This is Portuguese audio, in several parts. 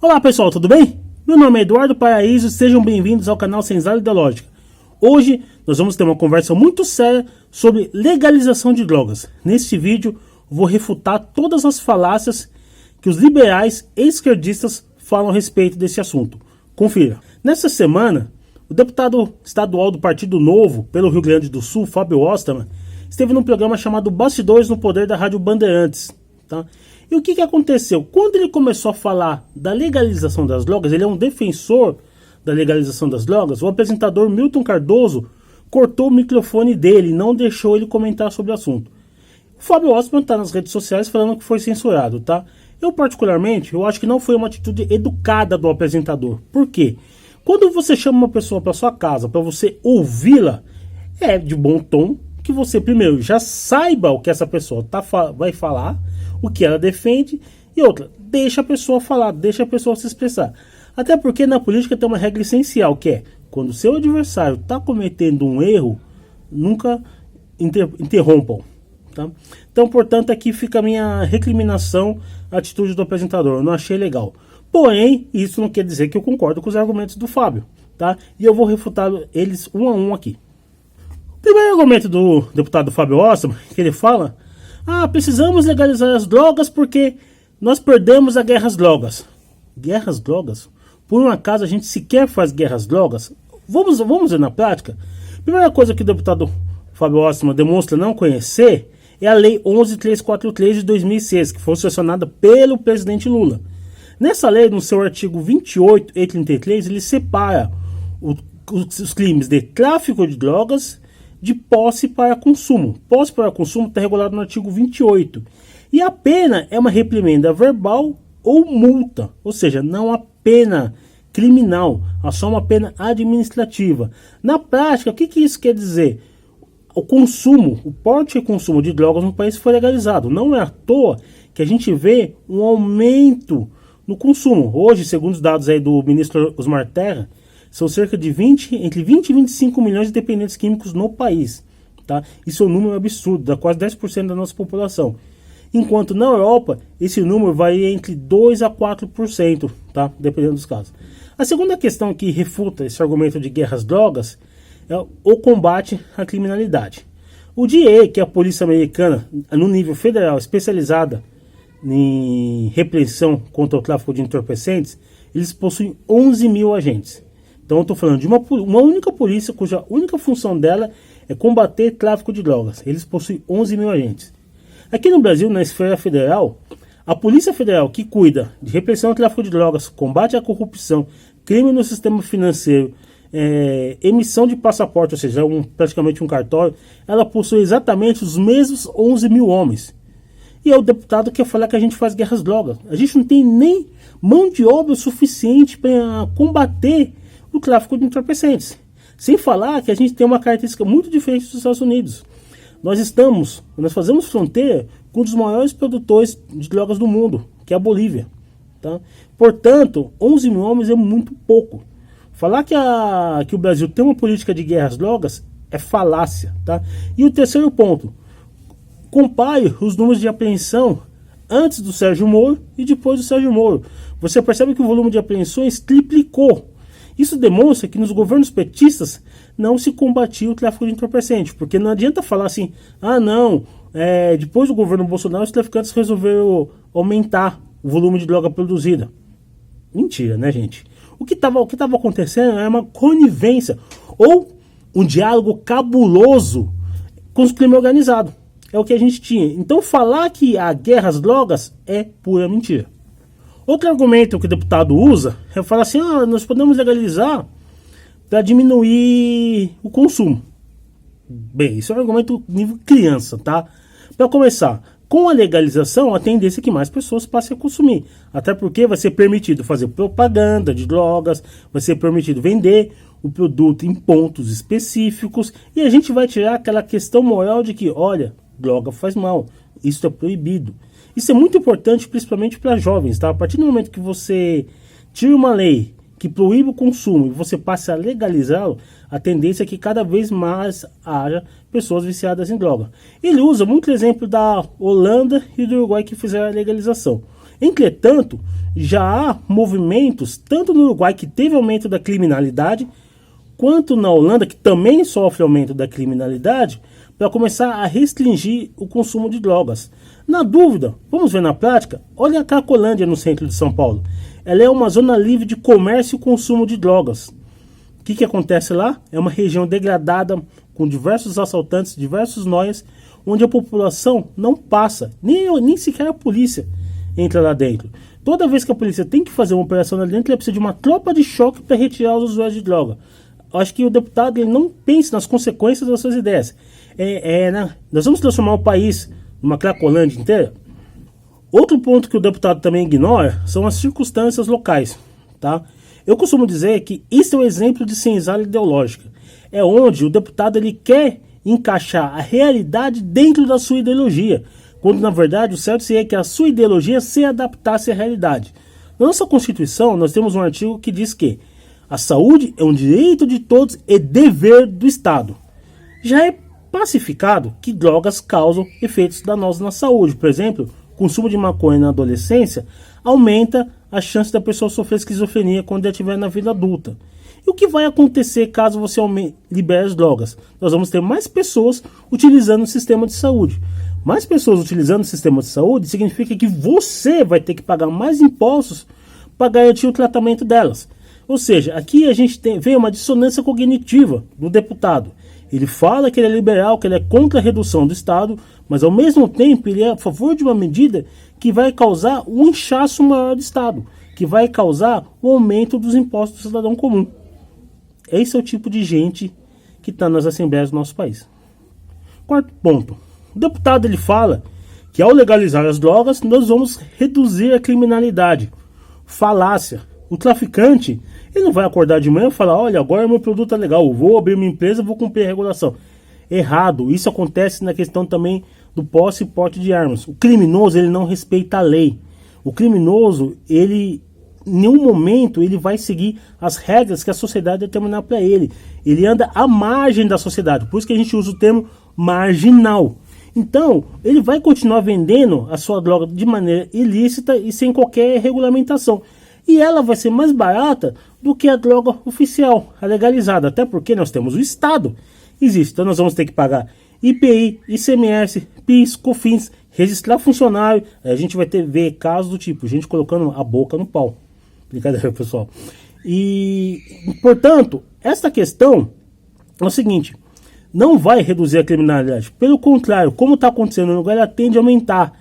Olá pessoal, tudo bem? Meu nome é Eduardo Paraíso, sejam bem-vindos ao canal Senzala Ideológica. Hoje nós vamos ter uma conversa muito séria sobre legalização de drogas. Neste vídeo vou refutar todas as falácias que os liberais e esquerdistas falam a respeito desse assunto. Confira. Nessa semana, o deputado estadual do Partido Novo pelo Rio Grande do Sul, Fábio Osterman, esteve num programa chamado Bastidores no Poder da Rádio Bandeirantes. Tá? E o que aconteceu? Quando ele começou a falar da legalização das drogas, ele é um defensor da legalização das drogas, o apresentador Milton Cardoso cortou o microfone dele e não deixou ele comentar sobre o assunto. O Fábio Osterman está nas redes sociais falando que foi censurado, tá? Eu particularmente, eu acho que não foi uma atitude educada do apresentador. Por quê? Quando você chama uma pessoa para sua casa para você ouvi-la, é de bom tom que você primeiro já saiba o que essa pessoa vai falar, o que ela defende, e outra, deixa a pessoa falar, deixa a pessoa se expressar. Até porque na política tem uma regra essencial, que é, quando o seu adversário está cometendo um erro, nunca interrompam. Tá? Então, portanto, aqui fica a minha recriminação à atitude do apresentador. Eu não achei legal. Porém, isso não quer dizer que eu concordo com os argumentos do Fábio. Tá? E eu vou refutar eles um a um aqui. O primeiro argumento do deputado Fábio Osterman, que ele fala: precisamos legalizar as drogas porque nós perdemos a guerra às drogas. Guerra às drogas? Por um acaso a gente sequer faz guerra às drogas? Vamos ver na prática. Primeira coisa que o deputado Fábio Osterman demonstra não conhecer é a Lei 11.343 de 2006, que foi sancionada pelo presidente Lula. Nessa lei, no seu artigo 28 e 33, ele separa os crimes de tráfico de drogas de posse para consumo. Posse para consumo está regulado no artigo 28. E a pena é uma reprimenda verbal ou multa, ou seja, não a pena criminal, há só uma pena administrativa. Na prática, o que isso quer dizer? O consumo, o porte e consumo de drogas no país foi legalizado. Não é à toa que a gente vê um aumento no consumo. Hoje, segundo os dados aí do ministro Osmar Terra, são cerca de entre 20 e 25 milhões de dependentes químicos no país. Tá? Isso é um número absurdo, dá quase 10% da nossa população. Enquanto na Europa, esse número varia entre 2 a 4%, tá? Dependendo dos casos. A segunda questão que refuta esse argumento de guerra às drogas é o combate à criminalidade. O DEA, que é a polícia americana no nível federal especializada em repressão contra o tráfico de entorpecentes, eles possuem 11 mil agentes. Então eu estou falando de uma única polícia cuja única função dela é combater tráfico de drogas. Eles possuem 11 mil agentes. Aqui no Brasil, na esfera federal, a Polícia Federal, que cuida de repressão ao tráfico de drogas, combate à corrupção, crime no sistema financeiro, emissão de passaporte, ou seja, praticamente um cartório, ela possui exatamente os mesmos 11 mil homens. E é o deputado que quer falar que a gente faz guerra às drogas. A gente não tem nem mão de obra suficiente para combater o tráfico de entorpecentes. Sem falar que a gente tem uma característica muito diferente dos Estados Unidos. Nós fazemos fronteira com um dos maiores produtores de drogas do mundo, que é a Bolívia. Tá? Portanto, 11 mil homens é muito pouco. Falar que o Brasil tem uma política de guerra às drogas é falácia. Tá? E o terceiro ponto, compare os números de apreensão antes do Sérgio Moro e depois do Sérgio Moro. Você percebe que o volume de apreensões triplicou. Isso demonstra que nos governos petistas não se combatia o tráfico de entorpecente, porque não adianta falar assim, depois do governo Bolsonaro os traficantes resolveram aumentar o volume de droga produzida. Mentira, né, gente? O que estava acontecendo é uma conivência ou um diálogo cabuloso com o crime organizado. É o que a gente tinha. Então falar que a guerra às drogas é pura mentira. Outro argumento que o deputado usa é falar assim, nós podemos legalizar para diminuir o consumo. Bem, isso é um argumento nível criança, tá? Para começar, com a legalização, a tendência é que mais pessoas passem a consumir. Até porque vai ser permitido fazer propaganda de drogas, vai ser permitido vender o produto em pontos específicos, e a gente vai tirar aquela questão moral de que, olha, droga faz mal, isso é proibido. Isso é muito importante, principalmente para jovens, tá? A partir do momento que você tira uma lei que proíbe o consumo e você passa a legalizá-lo, a tendência é que cada vez mais haja pessoas viciadas em droga. Ele usa muito exemplo da Holanda e do Uruguai que fizeram a legalização. Entretanto, já há movimentos, tanto no Uruguai, que teve aumento da criminalidade, quanto na Holanda, que também sofre aumento da criminalidade, para começar a restringir o consumo de drogas. Na dúvida, vamos ver na prática, olha a Cracolândia no centro de São Paulo. Ela é uma zona livre de comércio e consumo de drogas. O que acontece lá? É uma região degradada, com diversos assaltantes, diversos noias, onde a população não passa, nem sequer a polícia entra lá dentro. Toda vez que a polícia tem que fazer uma operação lá dentro, ela precisa de uma tropa de choque para retirar os usuários de droga. Acho que o deputado ele não pensa nas consequências das suas ideias. Nós vamos transformar o país numa Cracolândia inteira? Outro ponto que o deputado também ignora são as circunstâncias locais. Tá? Eu costumo dizer que isso é um exemplo de senzala ideológica. É onde o deputado ele quer encaixar a realidade dentro da sua ideologia, quando na verdade o certo seria que a sua ideologia se adaptasse à realidade. Na nossa Constituição nós temos um artigo que diz que a saúde é um direito de todos e dever do Estado. Já é pacificado que drogas causam efeitos danosos na saúde. Por exemplo, o consumo de maconha na adolescência aumenta a chance da pessoa sofrer esquizofrenia quando ela estiver na vida adulta. E o que vai acontecer caso você libere as drogas? Nós vamos ter mais pessoas utilizando o sistema de saúde. Mais pessoas utilizando o sistema de saúde significa que você vai ter que pagar mais impostos para garantir o tratamento delas. Ou seja, aqui a gente vê uma dissonância cognitiva do deputado. Ele fala que ele é liberal, que ele é contra a redução do Estado, mas ao mesmo tempo ele é a favor de uma medida que vai causar um inchaço maior do Estado, que vai causar o aumento dos impostos do cidadão comum. Esse é o tipo de gente que está nas assembleias do nosso país. Quarto ponto. O deputado ele fala que ao legalizar as drogas nós vamos reduzir a criminalidade. Falácia. O traficante ele não vai acordar de manhã e falar, olha, agora meu produto é legal, eu vou abrir minha empresa, vou cumprir a regulação. Errado. Isso acontece na questão também do posse e porte de armas. O criminoso ele não respeita a lei. O criminoso, ele em nenhum momento ele vai seguir as regras que a sociedade determinar para ele. Ele anda à margem da sociedade. Por isso que a gente usa o termo marginal. Então, ele vai continuar vendendo a sua droga de maneira ilícita e sem qualquer regulamentação. E ela vai ser mais barata do que a droga oficial, a legalizada. Até porque nós temos o Estado. Existe. Então nós vamos ter que pagar IPI, ICMS, PIS, COFINS, registrar funcionário. A gente vai ver casos do tipo, gente colocando a boca no pau. Brincadeira, pessoal. E, portanto, esta questão é o seguinte. Não vai reduzir a criminalidade. Pelo contrário, como está acontecendo no lugar, ela tende a aumentar.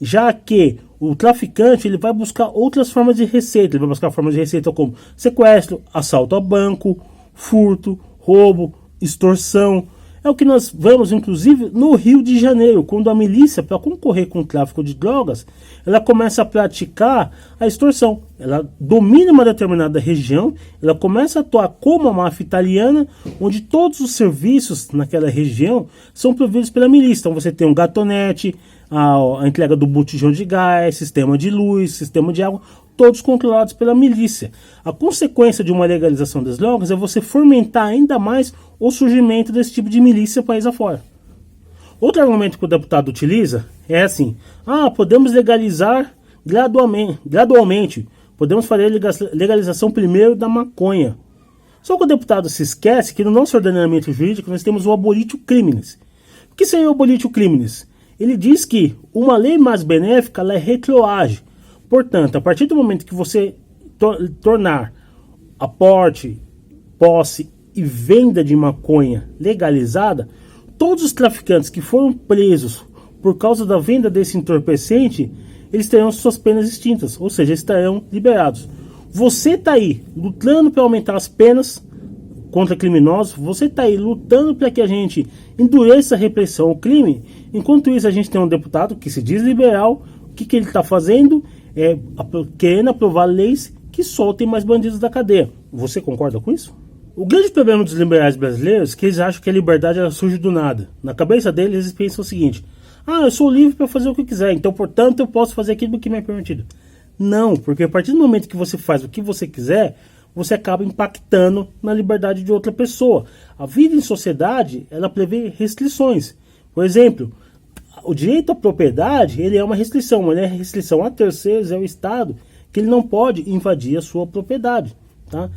Já que o traficante ele vai buscar outras formas de receita. Ele vai buscar formas de receita como sequestro, assalto a banco, furto, roubo, extorsão. É o que nós vemos, inclusive, no Rio de Janeiro, quando a milícia, para concorrer com o tráfico de drogas, ela começa a praticar a extorsão. Ela domina uma determinada região, ela começa a atuar como a máfia italiana, onde todos os serviços naquela região são providos pela milícia. Então você tem um gatonete, a entrega do botijão de gás, sistema de luz, sistema de água, todos controlados pela milícia. A consequência de uma legalização das drogas é você fomentar ainda mais o surgimento desse tipo de milícia país afora. Outro argumento que o deputado utiliza é assim, podemos legalizar gradualmente, podemos fazer a legalização primeiro da maconha. Só que o deputado se esquece que no nosso ordenamento jurídico nós temos o abolitio criminis. O que seria o abolitio criminis? Ele diz que uma lei mais benéfica ela é retroage. Portanto, a partir do momento que você tornar aporte, posse e venda de maconha legalizada, todos os traficantes que foram presos por causa da venda desse entorpecente, eles terão suas penas extintas, ou seja, estarão liberados. Você está aí lutando para aumentar as penas contra criminosos, você está aí lutando para que a gente endureça a repressão ao crime, enquanto isso a gente tem um deputado que se diz liberal, o que ele está fazendo? Querendo aprovar leis que soltem mais bandidos da cadeia. Você concorda com isso? O grande problema dos liberais brasileiros é que eles acham que a liberdade ela surge do nada. Na cabeça deles eles pensam o seguinte, eu sou livre para fazer o que eu quiser, então portanto eu posso fazer aquilo que me é permitido. Não, porque a partir do momento que você faz o que você quiser, você acaba impactando na liberdade de outra pessoa. A vida em sociedade, ela prevê restrições. Por exemplo, O direito à propriedade, ele é uma restrição, ele é restrição a terceiros, é o Estado, que ele não pode invadir a sua propriedade, tá?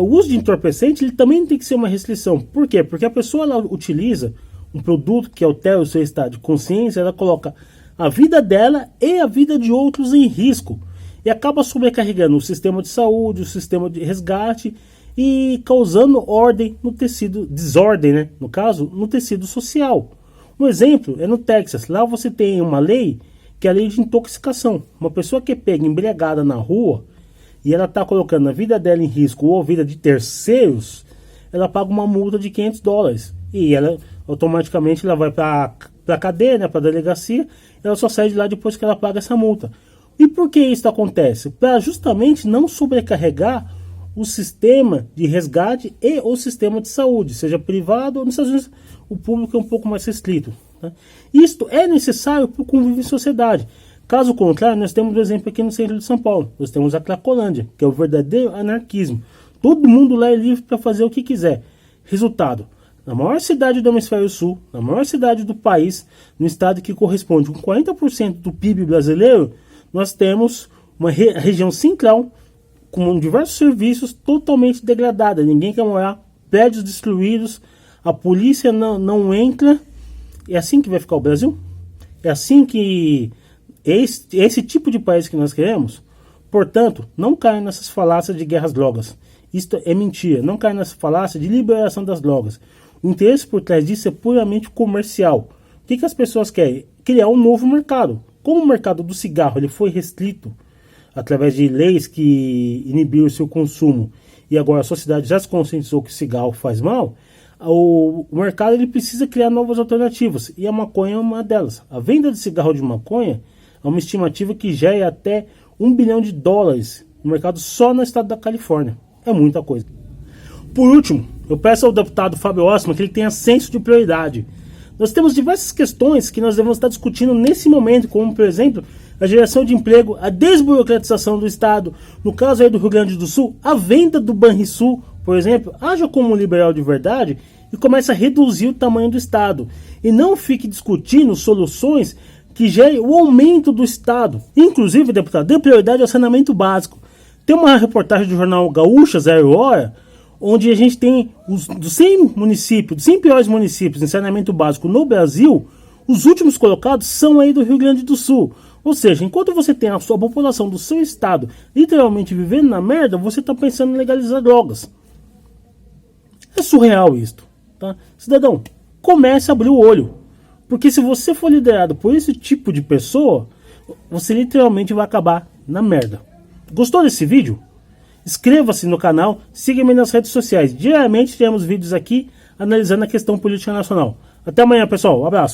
O uso de entorpecente, ele também tem que ser uma restrição. Por quê? Porque a pessoa, ela utiliza um produto que altera o seu estado de consciência, ela coloca a vida dela e a vida de outros em risco, e acaba sobrecarregando o sistema de saúde, o sistema de resgate, e causando ordem no tecido, desordem, né? No caso, no tecido social. Um exemplo é no Texas. Lá você tem uma lei que é a lei de intoxicação. Uma pessoa que é pega embriagada na rua e ela está colocando a vida dela em risco ou a vida de terceiros, ela paga uma multa de $500. E ela automaticamente ela vai para a cadeia, né, para a delegacia. Ela só sai de lá depois que ela paga essa multa. E por que isso acontece? Para justamente não sobrecarregar o sistema de resgate e o sistema de saúde, seja privado ou nos Estados Unidos o público é um pouco mais restrito, tá? Isto é necessário para o convívio em sociedade. Caso contrário, nós temos um exemplo aqui no centro de São Paulo. Nós temos a Cracolândia, que é o verdadeiro anarquismo. Todo mundo lá é livre para fazer o que quiser. Resultado, na maior cidade do hemisfério sul, na maior cidade do país, no estado que corresponde com 40% do PIB brasileiro, nós temos uma região central com diversos serviços totalmente degradada. Ninguém quer morar, prédios destruídos, a polícia não entra. É assim que vai ficar o Brasil? É assim que esse tipo de país que nós queremos? Portanto, não caia nessas falácias de guerras drogas. Isto é mentira. Não caia nessa falácia de liberação das drogas. O interesse por trás disso é puramente comercial. O que as pessoas querem? Criar um novo mercado. Como o mercado do cigarro ele foi restrito através de leis que inibiram o seu consumo, e agora a sociedade já se conscientizou que o cigarro faz mal, o mercado ele precisa criar novas alternativas, e a maconha é uma delas. A venda de cigarro de maconha é uma estimativa que gera até $1 bilhão no mercado só no estado da Califórnia. É muita coisa. Por último, eu peço ao deputado Fábio Ossmann que ele tenha senso de prioridade. Nós temos diversas questões que nós devemos estar discutindo nesse momento, como, por exemplo, a geração de emprego, a desburocratização do Estado, no caso aí do Rio Grande do Sul, a venda do Banrisul, por exemplo. Haja como um liberal de verdade e comece a reduzir o tamanho do Estado. E não fique discutindo soluções que gerem o aumento do Estado. Inclusive, deputado, dê prioridade ao saneamento básico. Tem uma reportagem do jornal Gaúcha, 0 Hora, onde a gente tem dos 100 municípios, dos 100 piores municípios em saneamento básico no Brasil, os últimos colocados são aí do Rio Grande do Sul. Ou seja, enquanto você tem a sua população do seu estado literalmente vivendo na merda, você está pensando em legalizar drogas. É surreal isto, tá? Cidadão, comece a abrir o olho. Porque se você for liderado por esse tipo de pessoa, você literalmente vai acabar na merda. Gostou desse vídeo? Inscreva-se no canal, siga-me nas redes sociais. Diariamente teremos vídeos aqui analisando a questão política nacional. Até amanhã, pessoal. Um abraço.